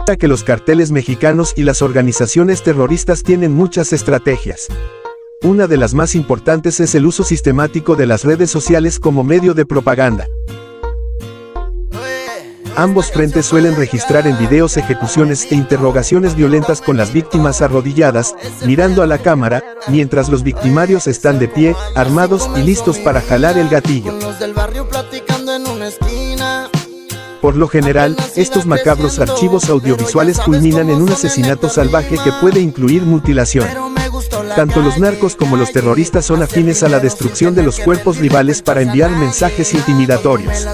que los carteles mexicanos y las organizaciones terroristas tienen muchas estrategias. Una de las más importantes es el uso sistemático de las redes sociales como medio de propaganda. Ambos frentes suelen registrar en videos ejecuciones e interrogaciones violentas con las víctimas arrodilladas, mirando a la cámara, mientras los victimarios están de pie, armados y listos para jalar el gatillo. Por lo general, estos macabros archivos audiovisuales culminan en un asesinato salvaje que puede incluir mutilación. Tanto los narcos como los terroristas son afines a la destrucción de los cuerpos rivales para enviar mensajes intimidatorios.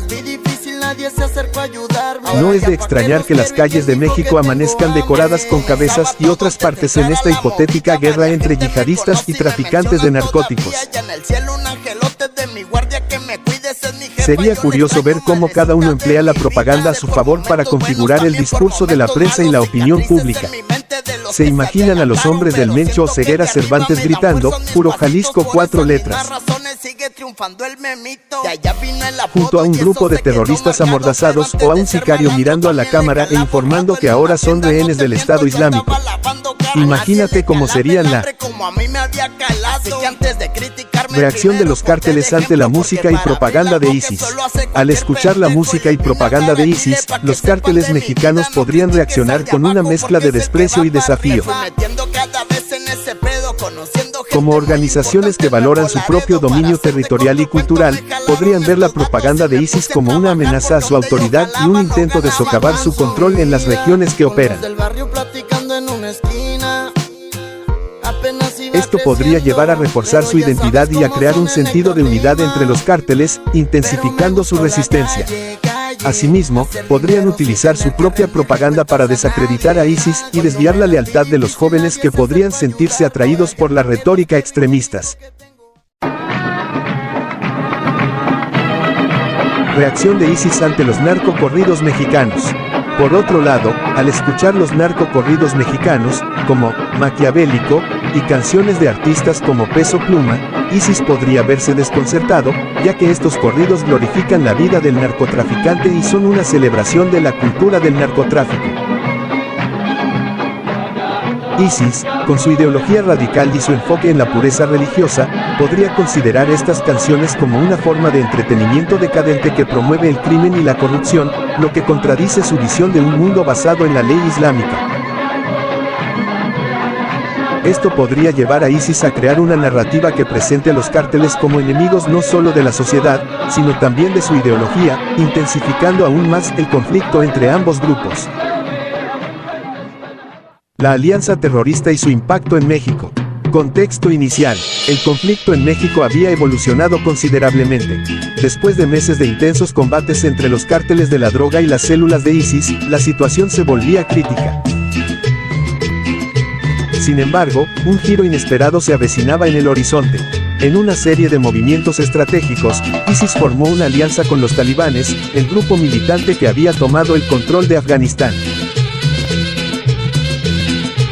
No es de extrañar que las calles de México amanezcan decoradas con cabezas y otras partes en esta hipotética guerra entre yihadistas y traficantes de narcóticos. Sería curioso ver cómo cada uno emplea la propaganda a su favor para configurar el discurso de la prensa y la opinión pública. ¿Se imaginan a los hombres del Mencho Oseguera Cervantes gritando, "Puro Jalisco 4 letras"? Junto a un grupo de terroristas amordazados o a un sicario mirando a la cámara e informando que ahora son rehenes del Estado Islámico. Imagínate cómo serían la reacción de los cárteles ante la música y propaganda de ISIS. Al escuchar la música y propaganda de ISIS, los cárteles mexicanos podrían reaccionar con una mezcla de desprecio y desafío. Como organizaciones que valoran su propio dominio territorial y cultural, podrían ver la propaganda de ISIS como una amenaza a su autoridad y un intento de socavar su control en las regiones que operan. Esto podría llevar a reforzar su identidad y a crear un sentido de unidad entre los cárteles, intensificando su resistencia. Asimismo, podrían utilizar su propia propaganda para desacreditar a ISIS y desviar la lealtad de los jóvenes que podrían sentirse atraídos por la retórica extremistas. Reacción de ISIS ante los narcocorridos mexicanos. Por otro lado, al escuchar los narcocorridos mexicanos, como Maquiavélico, y canciones de artistas como Peso Pluma, ISIS podría verse desconcertado, ya que estos corridos glorifican la vida del narcotraficante y son una celebración de la cultura del narcotráfico. ISIS, con su ideología radical y su enfoque en la pureza religiosa, podría considerar estas canciones como una forma de entretenimiento decadente que promueve el crimen y la corrupción, lo que contradice su visión de un mundo basado en la ley islámica. Esto podría llevar a ISIS a crear una narrativa que presente a los cárteles como enemigos no solo de la sociedad, sino también de su ideología, intensificando aún más el conflicto entre ambos grupos. La alianza terrorista y su impacto en México. Contexto inicial. El conflicto en México había evolucionado considerablemente. Después de meses de intensos combates entre los cárteles de la droga y las células de ISIS, la situación se volvía crítica. Sin embargo, un giro inesperado se avecinaba en el horizonte. En una serie de movimientos estratégicos, ISIS formó una alianza con los talibanes, el grupo militante que había tomado el control de Afganistán.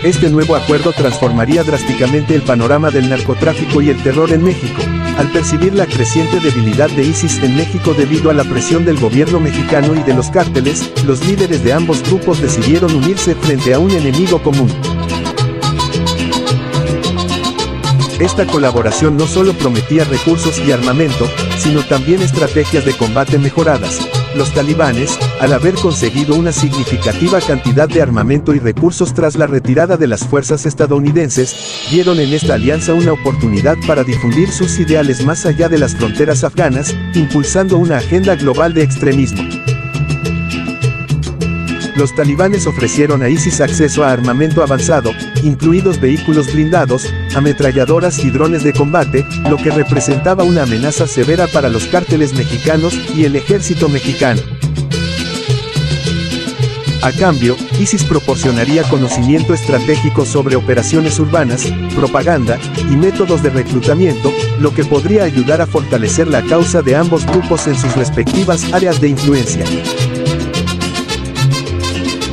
Este nuevo acuerdo transformaría drásticamente el panorama del narcotráfico y el terror en México. Al percibir la creciente debilidad de ISIS en México debido a la presión del gobierno mexicano y de los cárteles, los líderes de ambos grupos decidieron unirse frente a un enemigo común. Esta colaboración no solo prometía recursos y armamento, sino también estrategias de combate mejoradas. Los talibanes, al haber conseguido una significativa cantidad de armamento y recursos tras la retirada de las fuerzas estadounidenses, vieron en esta alianza una oportunidad para difundir sus ideales más allá de las fronteras afganas, impulsando una agenda global de extremismo. Los talibanes ofrecieron a ISIS acceso a armamento avanzado, incluidos vehículos blindados, ametralladoras y drones de combate, lo que representaba una amenaza severa para los cárteles mexicanos y el ejército mexicano. A cambio, ISIS proporcionaría conocimiento estratégico sobre operaciones urbanas, propaganda y métodos de reclutamiento, lo que podría ayudar a fortalecer la causa de ambos grupos en sus respectivas áreas de influencia.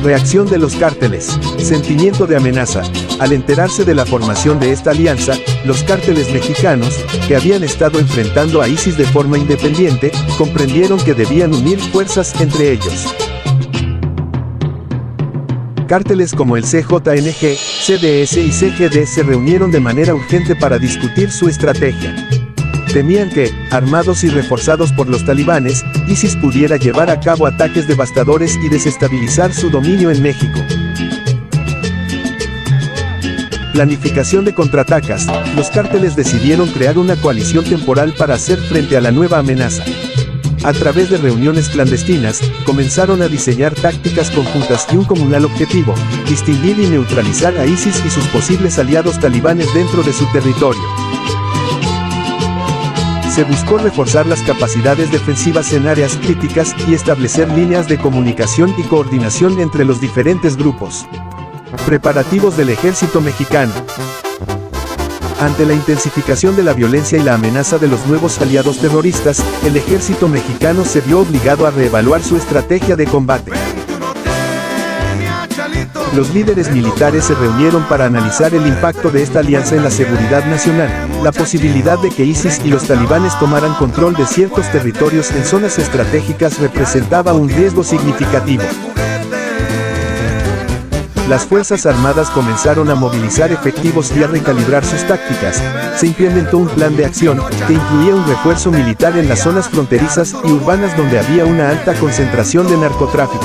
Reacción de los cárteles. Sentimiento de amenaza. Al enterarse de la formación de esta alianza, los cárteles mexicanos, que habían estado enfrentando a ISIS de forma independiente, comprendieron que debían unir fuerzas entre ellos. Cárteles como el CJNG, CDS y CGD se reunieron de manera urgente para discutir su estrategia. Temían que, armados y reforzados por los talibanes, ISIS pudiera llevar a cabo ataques devastadores y desestabilizar su dominio en México. Planificación de contraataques. Los cárteles decidieron crear una coalición temporal para hacer frente a la nueva amenaza. A través de reuniones clandestinas, comenzaron a diseñar tácticas conjuntas y un comunal objetivo: distinguir y neutralizar a ISIS y sus posibles aliados talibanes dentro de su territorio. Se buscó reforzar las capacidades defensivas en áreas críticas y establecer líneas de comunicación y coordinación entre los diferentes grupos. Preparativos del ejército mexicano. Ante la intensificación de la violencia y la amenaza de los nuevos aliados terroristas, el ejército mexicano se vio obligado a reevaluar su estrategia de combate. Los líderes militares se reunieron para analizar el impacto de esta alianza en la seguridad nacional, la posibilidad de que ISIS y los talibanes tomaran control de ciertos territorios en zonas estratégicas representaba un riesgo significativo. Las Fuerzas Armadas comenzaron a movilizar efectivos y a recalibrar sus tácticas. Se implementó un plan de acción, que incluía un refuerzo militar en las zonas fronterizas y urbanas donde había una alta concentración de narcotráfico.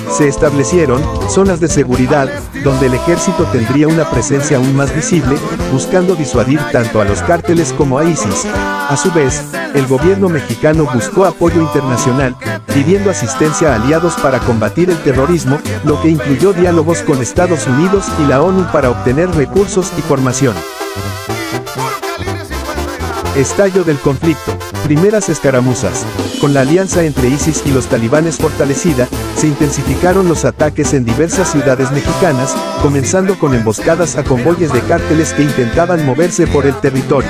Se establecieron zonas de seguridad, donde el ejército tendría una presencia aún más visible, buscando disuadir tanto a los cárteles como a ISIS. A su vez, el gobierno mexicano buscó apoyo internacional, pidiendo asistencia a aliados para combatir el terrorismo, lo que incluyó diálogos con Estados Unidos y la ONU para obtener recursos y formación. Estallo del conflicto. Primeras escaramuzas. Con la alianza entre ISIS y los talibanes fortalecida, se intensificaron los ataques en diversas ciudades mexicanas, comenzando con emboscadas a convoyes de cárteles que intentaban moverse por el territorio.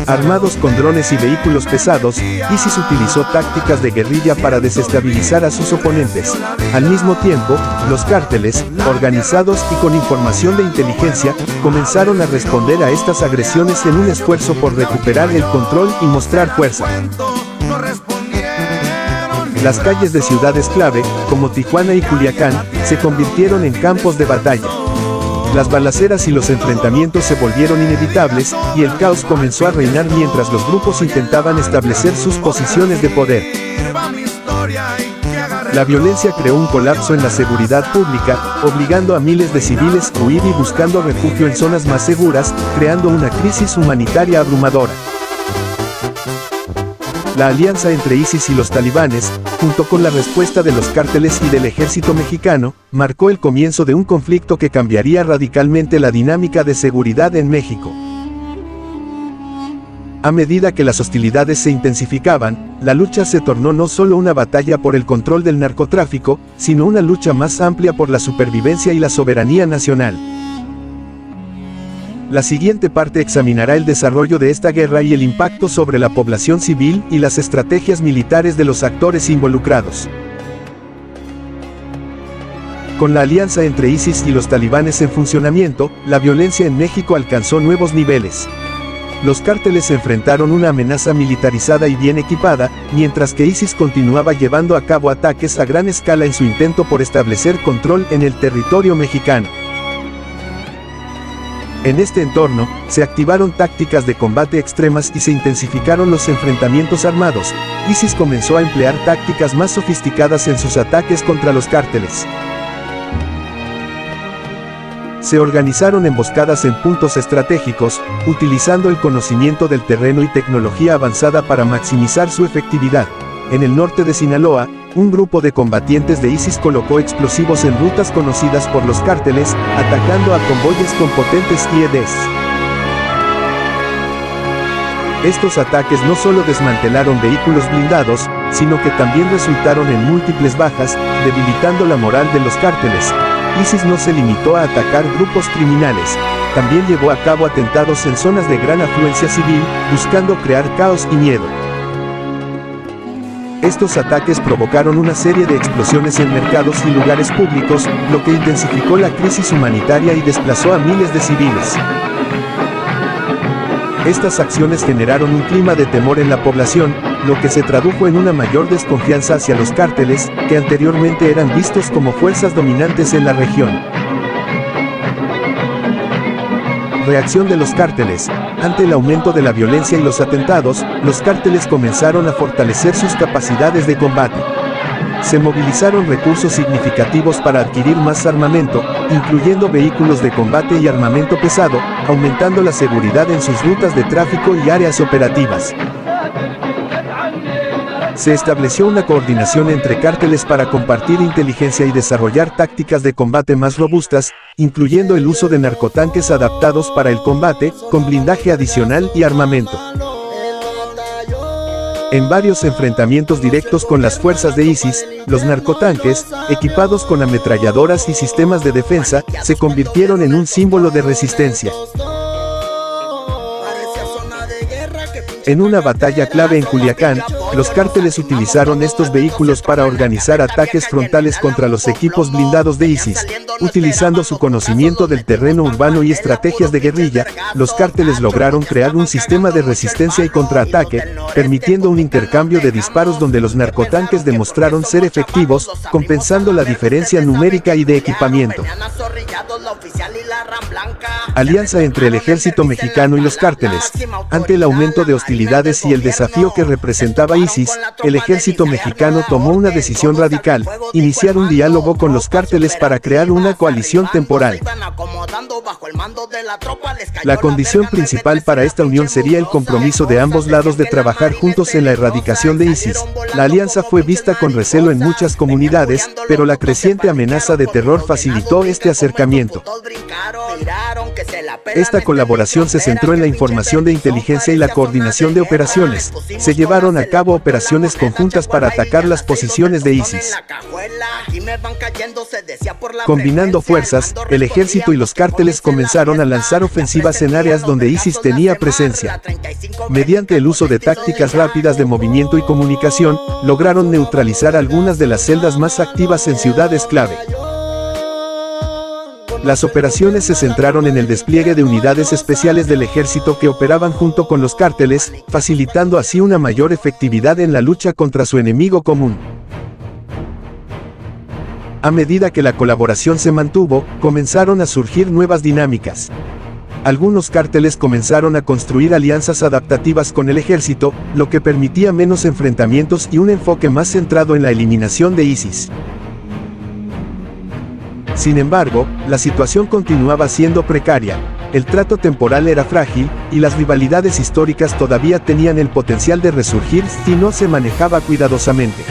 Armados con drones y vehículos pesados, ISIS utilizó tácticas de guerrilla para desestabilizar a sus oponentes. Al mismo tiempo, los cárteles, organizados y con información de inteligencia, comenzaron a responder a estas agresiones en un esfuerzo por recuperar el control y mostrar fuerza. Las calles de ciudades clave, como Tijuana y Culiacán, se convirtieron en campos de batalla. Las balaceras y los enfrentamientos se volvieron inevitables, y el caos comenzó a reinar mientras los grupos intentaban establecer sus posiciones de poder. La violencia creó un colapso en la seguridad pública, obligando a miles de civiles a huir y buscando refugio en zonas más seguras, creando una crisis humanitaria abrumadora. La alianza entre ISIS y los talibanes, junto con la respuesta de los cárteles y del ejército mexicano, marcó el comienzo de un conflicto que cambiaría radicalmente la dinámica de seguridad en México. A medida que las hostilidades se intensificaban, la lucha se tornó no solo una batalla por el control del narcotráfico, sino una lucha más amplia por la supervivencia y la soberanía nacional. La siguiente parte examinará el desarrollo de esta guerra y el impacto sobre la población civil y las estrategias militares de los actores involucrados. Con la alianza entre ISIS y los talibanes en funcionamiento, la violencia en México alcanzó nuevos niveles. Los cárteles enfrentaron una amenaza militarizada y bien equipada, mientras que ISIS continuaba llevando a cabo ataques a gran escala en su intento por establecer control en el territorio mexicano. En este entorno, se activaron tácticas de combate extremas y se intensificaron los enfrentamientos armados. ISIS comenzó a emplear tácticas más sofisticadas en sus ataques contra los cárteles. Se organizaron emboscadas en puntos estratégicos, utilizando el conocimiento del terreno y tecnología avanzada para maximizar su efectividad. En el norte de Sinaloa, un grupo de combatientes de ISIS colocó explosivos en rutas conocidas por los cárteles, atacando a convoyes con potentes IEDs. Estos ataques no solo desmantelaron vehículos blindados, sino que también resultaron en múltiples bajas, debilitando la moral de los cárteles. ISIS no se limitó a atacar grupos criminales, también llevó a cabo atentados en zonas de gran afluencia civil, buscando crear caos y miedo. Estos ataques provocaron una serie de explosiones en mercados y lugares públicos, lo que intensificó la crisis humanitaria y desplazó a miles de civiles. Estas acciones generaron un clima de temor en la población, lo que se tradujo en una mayor desconfianza hacia los cárteles, que anteriormente eran vistos como fuerzas dominantes en la región. Reacción de los cárteles. Ante el aumento de la violencia y los atentados, los cárteles comenzaron a fortalecer sus capacidades de combate. Se movilizaron recursos significativos para adquirir más armamento, incluyendo vehículos de combate y armamento pesado, aumentando la seguridad en sus rutas de tráfico y áreas operativas. Se estableció una coordinación entre cárteles para compartir inteligencia y desarrollar tácticas de combate más robustas, incluyendo el uso de narcotanques adaptados para el combate, con blindaje adicional y armamento. En varios enfrentamientos directos con las fuerzas de ISIS, los narcotanques, equipados con ametralladoras y sistemas de defensa, se convirtieron en un símbolo de resistencia. En una batalla clave en Culiacán, los cárteles utilizaron estos vehículos para organizar ataques frontales contra los equipos blindados de ISIS. Utilizando su conocimiento del terreno urbano y estrategias de guerrilla, los cárteles lograron crear un sistema de resistencia y contraataque, permitiendo un intercambio de disparos donde los narcotanques demostraron ser efectivos, compensando la diferencia numérica y de equipamiento. Alianza entre el ejército mexicano y los cárteles. Ante el aumento de hostilidades y el desafío que representaba ISIS, el ejército mexicano tomó una decisión radical: iniciar un diálogo con los cárteles para crear una coalición temporal. La condición principal para esta unión sería el compromiso de ambos lados de trabajar juntos en la erradicación de ISIS. La alianza fue vista con recelo en muchas comunidades, pero la creciente amenaza de terror facilitó este acercamiento. Esta colaboración se centró en la información de inteligencia y la coordinación de operaciones. Se llevaron a cabo operaciones conjuntas para atacar las posiciones de ISIS. Combinando fuerzas, el ejército y los cárteles comenzaron a lanzar ofensivas en áreas donde ISIS tenía presencia. Mediante el uso de tácticas rápidas de movimiento y comunicación, lograron neutralizar algunas de las celdas más activas en ciudades clave. Las operaciones se centraron en el despliegue de unidades especiales del ejército que operaban junto con los cárteles, facilitando así una mayor efectividad en la lucha contra su enemigo común. A medida que la colaboración se mantuvo, comenzaron a surgir nuevas dinámicas. Algunos cárteles comenzaron a construir alianzas adaptativas con el ejército, lo que permitía menos enfrentamientos y un enfoque más centrado en la eliminación de ISIS. Sin embargo, la situación continuaba siendo precaria, el trato temporal era frágil, y las rivalidades históricas todavía tenían el potencial de resurgir si no se manejaba cuidadosamente.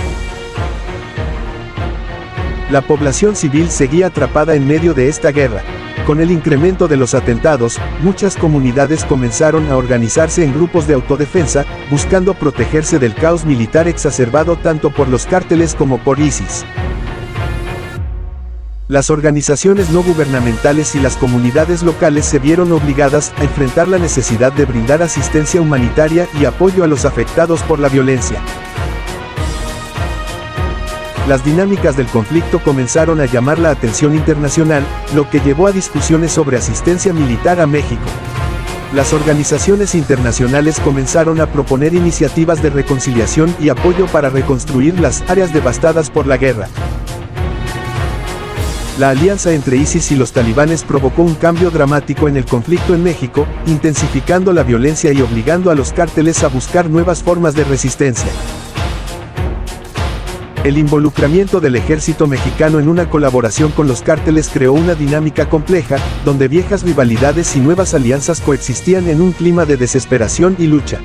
La población civil seguía atrapada en medio de esta guerra. Con el incremento de los atentados, muchas comunidades comenzaron a organizarse en grupos de autodefensa, buscando protegerse del caos militar exacerbado tanto por los cárteles como por ISIS. Las organizaciones no gubernamentales y las comunidades locales se vieron obligadas a enfrentar la necesidad de brindar asistencia humanitaria y apoyo a los afectados por la violencia. Las dinámicas del conflicto comenzaron a llamar la atención internacional, lo que llevó a discusiones sobre asistencia militar a México. Las organizaciones internacionales comenzaron a proponer iniciativas de reconciliación y apoyo para reconstruir las áreas devastadas por la guerra. La alianza entre ISIS y los talibanes provocó un cambio dramático en el conflicto en México, intensificando la violencia y obligando a los cárteles a buscar nuevas formas de resistencia. El involucramiento del ejército mexicano en una colaboración con los cárteles creó una dinámica compleja, donde viejas rivalidades y nuevas alianzas coexistían en un clima de desesperación y lucha.